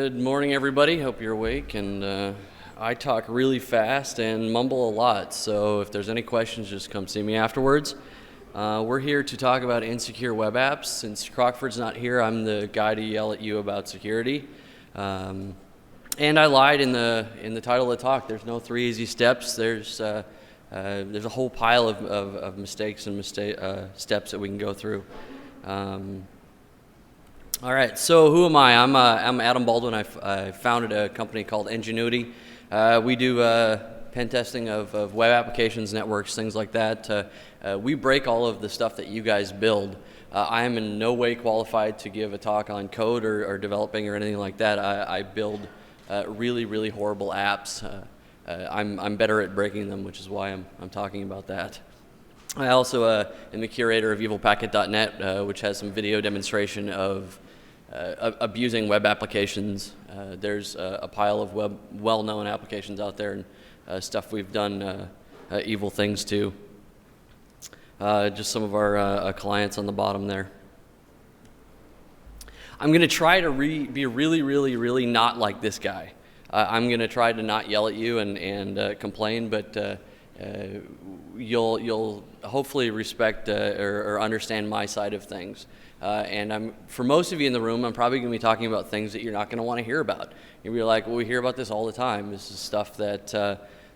Good morning, everybody. Hope you're awake. And I talk really fast and mumble a lot, so if there's any questions, just come see me afterwards. We're here to talk about insecure web apps. Since Crockford's not here, I'm the guy to yell at you about security. And I lied in the title of the talk. There's no 3 easy steps. There's a whole pile of mistakes and steps that we can go through. All right, so who am I? I'm Adam Baldwin. I founded a company called Ingenuity. We do pen testing of web applications, networks, things like that. We break all of the stuff that you guys build. I am in no way qualified to give a talk on code or developing or anything like that. I build really, really horrible apps. I'm better at breaking them, which is why I'm talking about that. I also am the curator of evilpacket.net, which has some video demonstration of abusing web applications. There's a pile of well-known applications out there and stuff we've done evil things to. Just some of our clients on the bottom there. I'm going to try to be really, really, really not like this guy. I'm going to try to not yell at you and complain, but you'll hopefully respect or understand my side of things. And for most of you in the room, I'm probably going to be talking about things that you're not going to want to hear about. You'll be like, well, we hear about this all the time. This is stuff that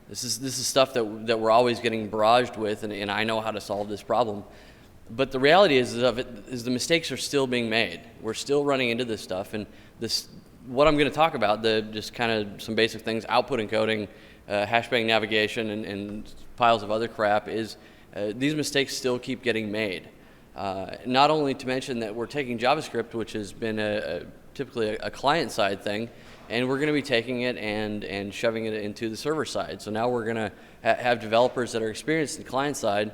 this is stuff that we're always getting barraged with, and I know how to solve this problem. But the reality is the mistakes are still being made. We're still running into this stuff, and what I'm going to talk about, just kind of some basic things, output encoding, hashbang navigation, and piles of other crap, is these mistakes still keep getting made. Not only to mention that we're taking JavaScript, which has been typically a client-side thing, and we're going to be taking it and shoving it into the server side. So now we're going to have developers that are experienced in client-side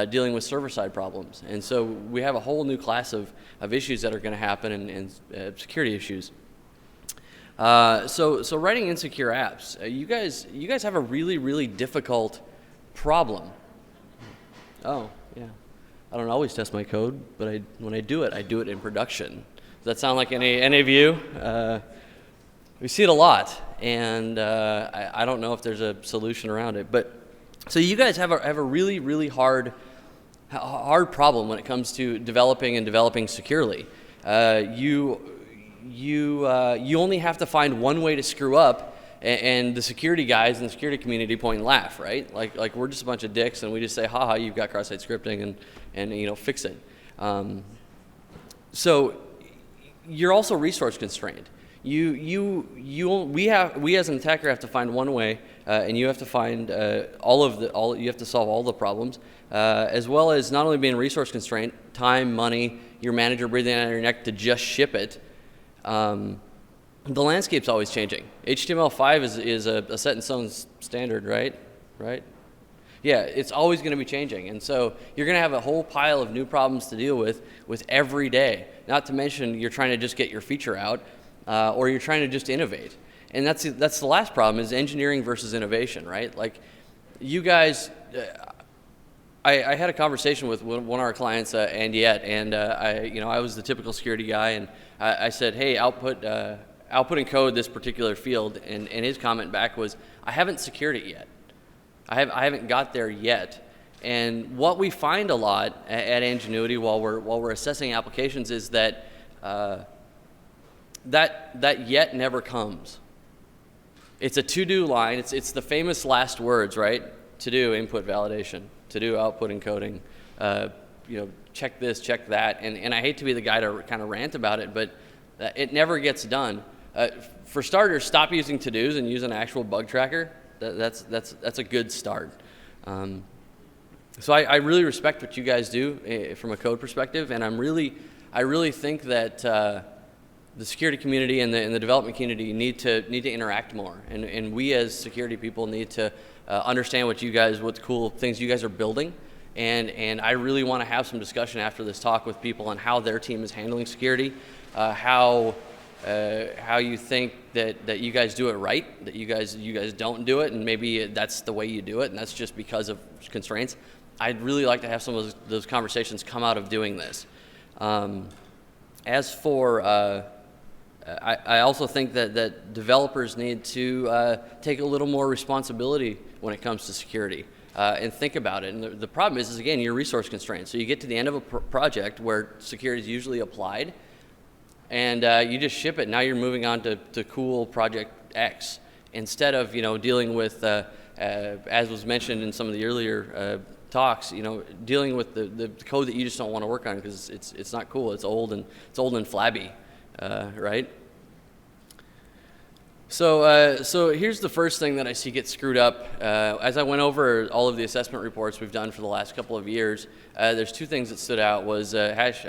dealing with server-side problems. And so we have a whole new class of issues that are going to happen and security issues. So writing insecure apps, you guys have a really, really difficult problem. Oh, yeah. I don't always test my code, but when I do it in production. Does that sound like any of you? We see it a lot, and I don't know if there's a solution around it. But so you guys have a really, really hard problem when it comes to developing securely. You only have to find one way to screw up, and the security guys in the security community point and laugh, right? Like we're just a bunch of dicks, and we just say, haha, you've got cross-site scripting, and fix it. So you're also resource constrained. We as an attacker have to find one way, and you have to find you have to solve all the problems, as well as not only being resource constrained, time, money, your manager breathing down your neck to just ship it. The landscape's always changing. HTML5 is a set in stone standard, right? Yeah, it's always going to be changing, and so you're going to have a whole pile of new problems to deal with every day. Not to mention you're trying to just get your feature out, or you're trying to just innovate. And that's the last problem, is engineering versus innovation, right? Like you guys, I had a conversation with one of our clients, Andiette, and I was the typical security guy, and I said, hey, output encode this particular field, and his comment back was, I haven't secured it yet. I haven't got there yet. And what we find a lot at Ingenuity while we're assessing applications is that that yet never comes. It's a to-do line. It's the famous last words, right? To do input validation, to do output encoding, check this, check that. And I hate to be the guy to kind of rant about it, but it never gets done. For starters, stop using to-dos and use an actual bug tracker. That's a good start. So I really respect what you guys do from a code perspective, and I really think that the security community and the development community need to interact more, and we as security people need to understand what cool things you guys are building, and I really want to have some discussion after this talk with people on how their team is handling security, how you think that you guys do it right, that you guys don't do it, and maybe that's the way you do it, and that's just because of constraints. I'd really like to have some of those conversations come out of doing this. As for I also think that developers need to take a little more responsibility when it comes to security and think about it. And the problem is again, you're resource constrained. So you get to the end of a project where security is usually applied, and you just ship it. Now you're moving on to cool project X instead of dealing with, as was mentioned in some of the earlier talks, dealing with the code that you just don't want to work on because it's not cool. It's old and flabby. Right? So here's the first thing that I see get screwed up. As I went over all of the assessment reports we've done for the last couple of years, there's two things that stood out. Was hash,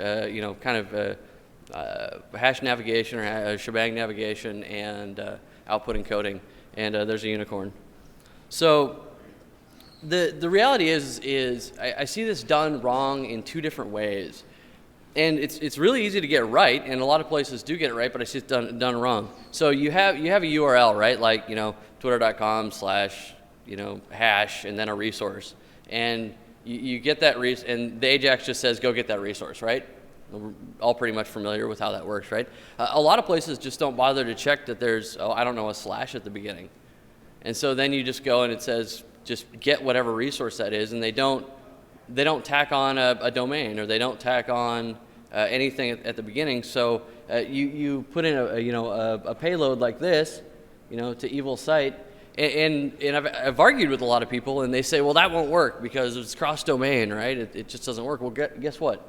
hash navigation or shebang navigation and output encoding. And there's a unicorn. So the reality is I see this done wrong in two different ways. And it's really easy to get right, and a lot of places do get it right, but I see it done wrong. So you have a URL, right? Like twitter.com/hash and then a resource, and you get that and the AJAX just says go get that resource, right? We're all pretty much familiar with how that works, right? A lot of places just don't bother to check that there's a slash at the beginning, and so then you just go and it says just get whatever resource that is, and they don't tack on a domain, or they don't tack on anything at the beginning. So you put in a payload like this, to evil site, and I've argued with a lot of people, and they say, well, that won't work because it's cross domain, right? It just doesn't work. Well, guess what?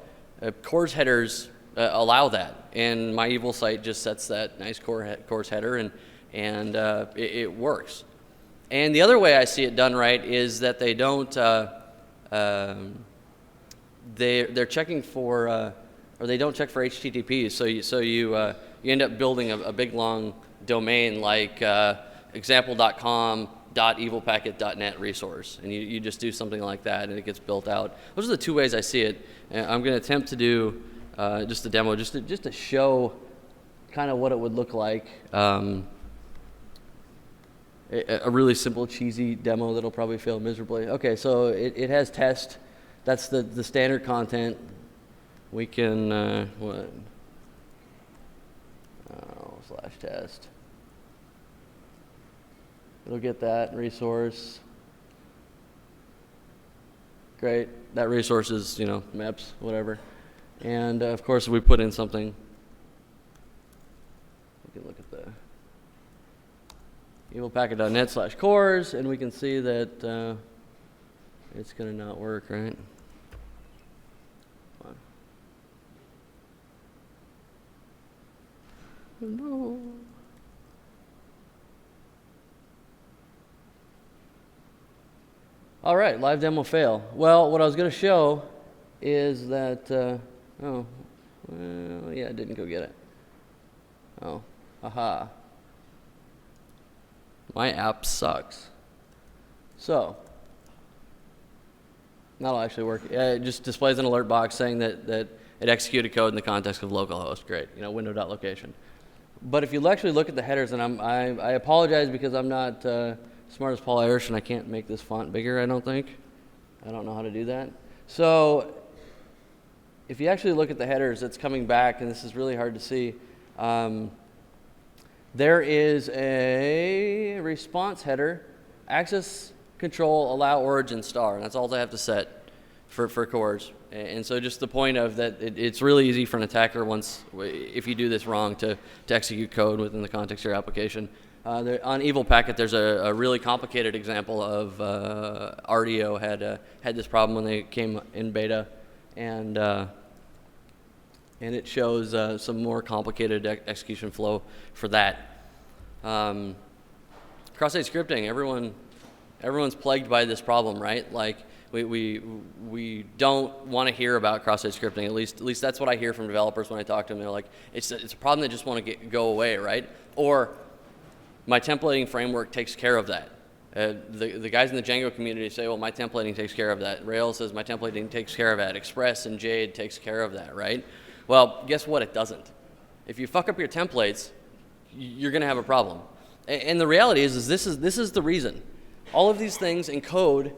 CORS headers allow that, and my evil site just sets that nice CORS header, and it works. And the other way I see it done right is that they don't. They're checking for, or they don't check for HTTPs. So you end up building a big long domain like example.com.evilpacket.net resource, and you just do something like that, and it gets built out. Those are the two ways I see it. And I'm going to attempt to do just a demo, just to show kind of what it would look like. A really simple, cheesy demo that'll probably fail miserably. Okay, so it has test. That's the standard content. We can, /test. It'll get that resource. Great. That resource is, MEPS, whatever. And, of course, we put in something. We can look at the evilpacket.net/cores, and we can see that it's going to not work, right? No. All right, live demo fail. Well, what I was going to show is that, it didn't go get it. Oh, aha. My app sucks. So, that'll actually work. It just displays an alert box saying that it executed code in the context of localhost. Great, window.location. But if you actually look at the headers, and I apologize because I'm not smart as Paul Irish, and I can't make this font bigger, I don't think. I don't know how to do that. So if you actually look at the headers, it's coming back, and this is really hard to see. There is a response header, access control allow origin star, and that's all they have to set for CORS. And so just the point of that, it's really easy for an attacker if you do this wrong to execute code within the context of your application. On Evil Packet, there's a really complicated example of RDO had this problem when they came in beta, and it shows some more complicated execution flow for that. Cross-site scripting, everyone's plagued by this problem, right? Like we don't want to hear about cross-site scripting. At least that's what I hear from developers when I talk to them. They're like, it's a problem that just want to go away, right? Or my templating framework takes care of that. The guys in the Django community say, well, my templating takes care of that. Rails says my templating takes care of that. Express and Jade takes care of that, right? Well, guess what? It doesn't. If you fuck up your templates, you're going to have a problem. And the reality is this is the reason. All of these things encode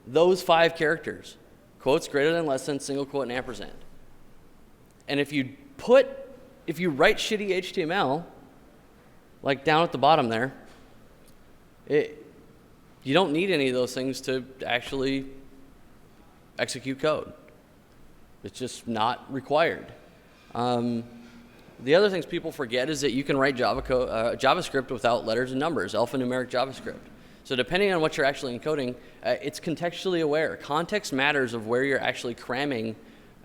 those 5 characters: quotes greater than, less than, single quote, and ampersand. And if you write shitty HTML, like down at the bottom there, you don't need any of those things to actually execute code. It's just not required. The other things people forget is that you can write JavaScript without letters and numbers, alphanumeric JavaScript. So depending on what you're actually encoding, it's contextually aware. Context matters of where you're actually cramming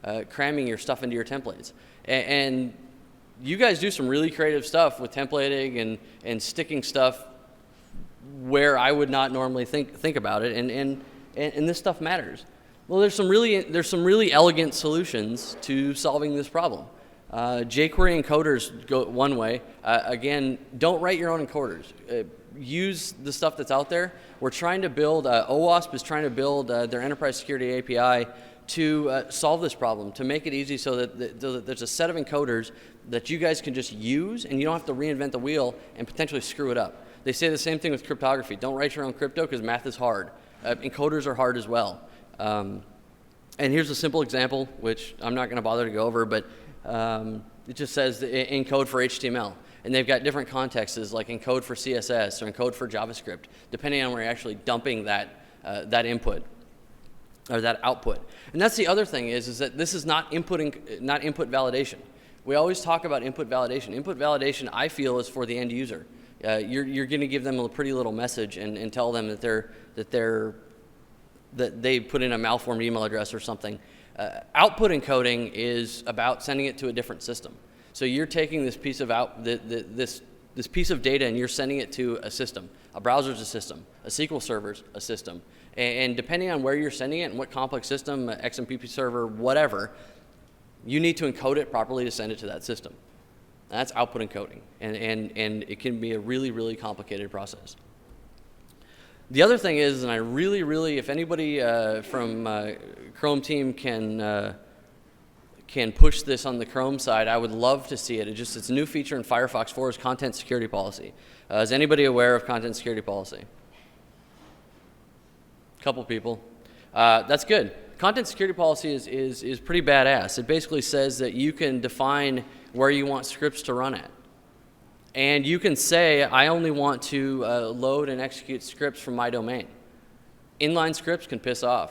your stuff into your templates. And you guys do some really creative stuff with templating and sticking stuff where I would not normally think about it, and this stuff matters. Well, there's some really elegant solutions to solving this problem. jQuery encoders go one way. Again, don't write your own encoders. Use the stuff that's out there. We're trying to build, OWASP is trying to build their enterprise security API to solve this problem, to make it easy so that there's a set of encoders that you guys can just use and you don't have to reinvent the wheel and potentially screw it up. They say the same thing with cryptography. Don't write your own crypto because math is hard. Encoders are hard as well. And here's a simple example, which I'm not going to bother to go over, but it just says encode for HTML. And they've got different contexts like encode for CSS or encode for JavaScript, depending on where you're actually dumping that input or that output. And that's the other thing is that this is not input validation. We always talk about input validation. Input validation, I feel, is for the end user. You're going to give them a pretty little message and tell them that they put in a malformed email address or something. Output encoding is about sending it to a different system. So you're taking this piece of this piece of data and you're sending it to a system. A browser's a system. A SQL server's a system. And depending on where you're sending it and what complex system, XMPP server, whatever, you need to encode it properly to send it to that system. That's output encoding, and it can be a really, really complicated process. The other thing is, and I really, really, if anybody from Chrome team can push this on the Chrome side, I would love to see it. It's a new feature in Firefox 4 is content security policy. Is anybody aware of content security policy? A couple people. That's good. Content security policy is pretty badass. It basically says that you can define where you want scripts to run at. And you can say, I only want to load and execute scripts from my domain. Inline scripts can piss off.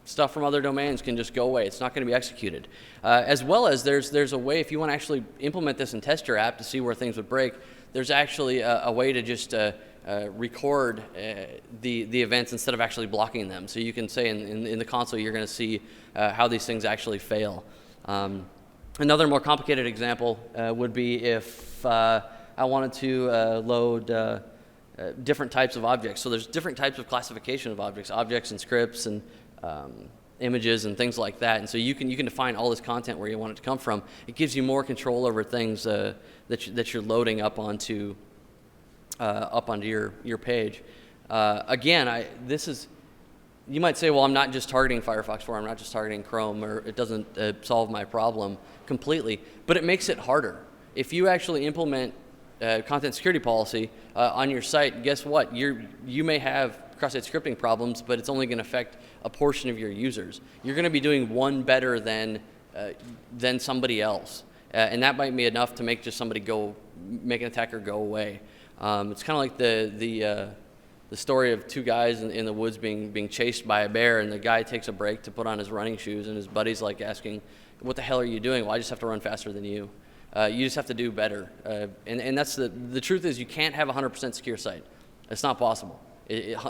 Stuff from other domains can just go away. It's not going to be executed. As well as there's a way, if you want to actually implement this and test your app to see where things would break, there's actually a way to just record the events instead of actually blocking them. So you can say in the console you're going to see how these things actually fail. Another more complicated example would be if I wanted to load different types of objects. So there's different types of classification of objects and scripts and images and things like that. And so you can define all this content where you want it to come from. It gives you more control over things that you're loading up onto your page. Again, you might say, well, I'm not just targeting Firefox 4, I'm not just targeting Chrome, or it doesn't solve my problem completely, but it makes it harder. If you actually implement content security policy on your site, guess what? You may have cross-site scripting problems, but it's only going to affect a portion of your users. You're going to be doing one better than somebody else, and that might be enough to make make an attacker go away. It's kind of like the story of two guys in the woods being chased by a bear, and the guy takes a break to put on his running shoes, and his buddy's like asking, what the hell are you doing? Well, I just have to run faster than you. You just have to do better. And that's the truth is you can't have a 100% secure site. It's not possible.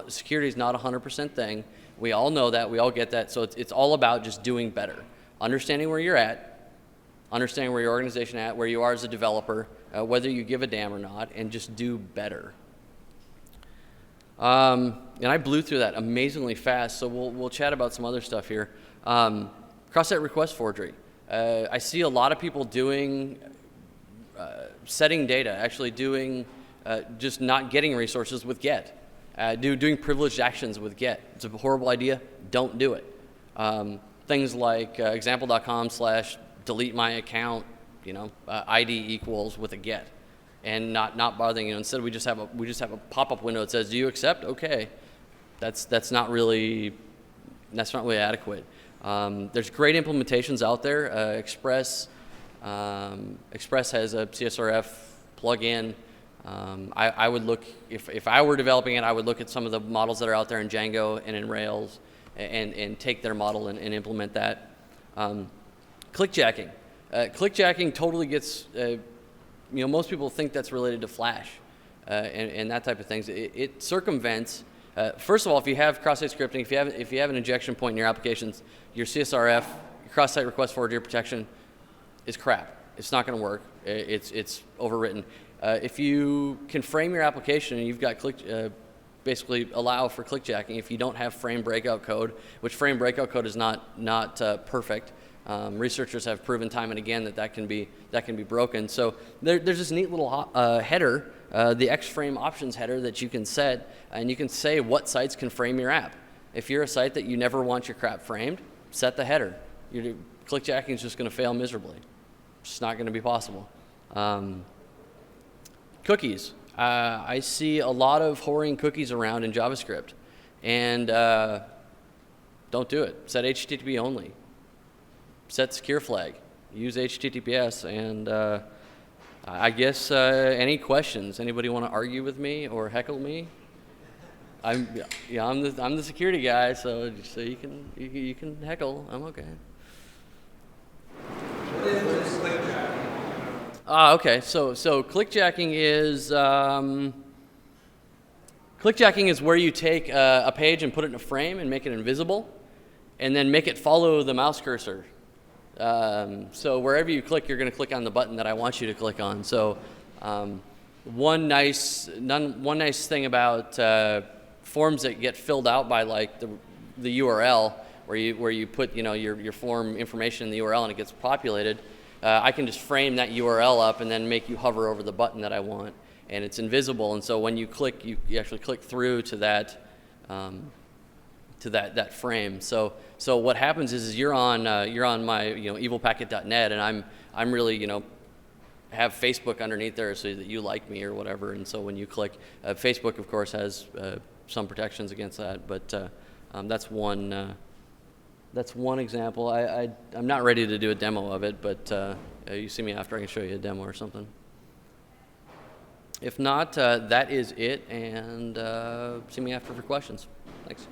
Security is not a 100% thing. We all know that. We all get that. So it's all about just doing better. Understanding where you're at, understanding where your organization at, where you are as a developer, whether you give a damn or not, and just do better. And I blew through that amazingly fast, so we'll chat about some other stuff here. Cross-site request forgery. I see a lot of people doing setting data, actually doing just not getting resources with get. Doing privileged actions with get. It's a horrible idea. Don't do it. Things like example.com/delete my account, ID equals with a get, and not bothering. Instead we just have a pop-up window that says, "Do you accept?" Okay, that's not really adequate. There's great implementations out there. Express has a CSRF plug in. I would look, if I were developing it, I would look at some of the models that are out there in Django and in Rails and take their model and implement that. Clickjacking. Clickjacking totally gets, most people think that's related to Flash and that type of things. It circumvents, first of all, if you have cross-site scripting, if you have an injection point in your applications, your CSRF, your cross-site request forwarding protection is crap. It's not going to work. It's overwritten. If you can frame your application and you've got basically allow for clickjacking, if you don't have frame breakout code, which frame breakout code is not perfect. Researchers have proven time and again that can be broken. So there's this neat little header, the X-frame options header that you can set, and you can say what sites can frame your app. If you're a site that you never want your crap framed, set the header. Clickjacking is just going to fail miserably. It's just not going to be possible. Cookies. I see a lot of whoring cookies around in JavaScript, and don't do it. Set HTTP only. Set secure flag. Use HTTPS, and I guess any questions? Anybody want to argue with me or heckle me? I'm the security guy, so you can heckle. I'm okay. Okay, so clickjacking is where you take a page and put it in a frame and make it invisible, and then make it follow the mouse cursor. So wherever you click, you're going to click on the button that I want you to click on. So one nice thing about forms that get filled out by like the URL, where you put your form information in the URL and it gets populated. I can just frame that URL up and then make you hover over the button that I want, and it's invisible. And so when you click, you actually click through to that frame. So what happens is you're on my evilpacket.net, and I'm really have Facebook underneath there so that you like me or whatever. And so when you click, Facebook of course has some protections against that, but that's one. That's one example. I'm not ready to do a demo of it, but you see me after, I can show you a demo or something. If not, that is it, and see me after for questions. Thanks.